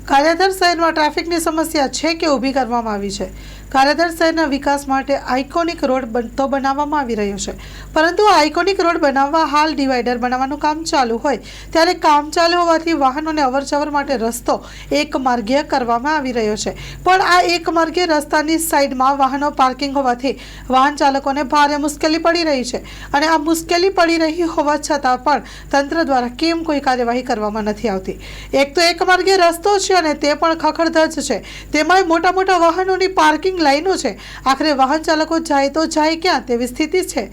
ગારિયાધાર શહેરમાં ટ્રાફિકની સમસ્યા છે કે ઊભી કરવામાં આવી છે। ગારિયાધાર શહેરના વિકાસ માટે આઇકોનિક રોડ તો બનાવવામાં આવી રહ્યો છે, પરંતુ આ આઇકોનિક રોડ બનાવવા હાલ ડિવાઈડર બનાવવાનું કામ ચાલુ હોય ત્યારે કામ ચાલુ હોવાથી વાહનોને અવરજવર માટે રસ્તો એક માર્ગીય કરવામાં આવી રહ્યો છે, પણ આ એક માર્ગીય રસ્તાની સાઈડમાં વાહનો પાર્કિંગ હોવાથી વાહન ચાલકોને ભારે મુશ્કેલી પડી રહી છે અને આ મુશ્કેલી પડી રહી હોવા છતાં પણ તંત્ર દ્વારા કેમ કોઈ કાર્યવાહી કરવામાં નથી આવતી। એક તો એક માર્ગીય રસ્તો છે અને તે પણ ખખડધજ છે, તેમાં મોટા મોટા વાહનોની પાર્કિંગ લાઈનો છે। આખરે વાહન ચાલકો જાય તો જાય ક્યાં તેવી સ્થિતિ છે।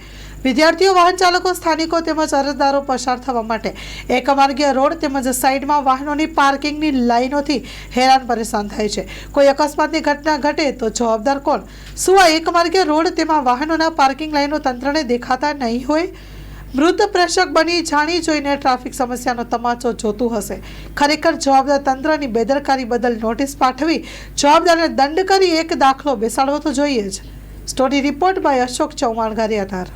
વિદ્યાર્થીઓ, વાહન ચાલકો, સ્થાનિકો તેમજ અરજદારો પસાર થવા માટે એક માર્ગીય રોડ તેમજ સાઈડમાં વાહનોની પાર્કિંગની લાઈનોથી હેરાન પરેશાન થાય છે। કોઈ અકસ્માતની ઘટના ઘટે તો જવાબદાર કોણ? શું આ એક માર્ગીય રોડ તેમાં વાહનોના પાર્કિંગ લાઈનો તંત્રને દેખાતા નહીં હોય? મૃત પ્રેક્ષક બની જાણી જોઈને ટ્રાફિક સમસ્યાનો તમાચો જોતું હશે। ખરેખર જવાબદાર તંત્રની બેદરકારી બદલ નોટિસ પાઠવી જવાબદારને દંડ કરી એક દાખલો બેસાડવો તો જોઈએ જ। Story report by Ashok Chauhan, Gariadhar.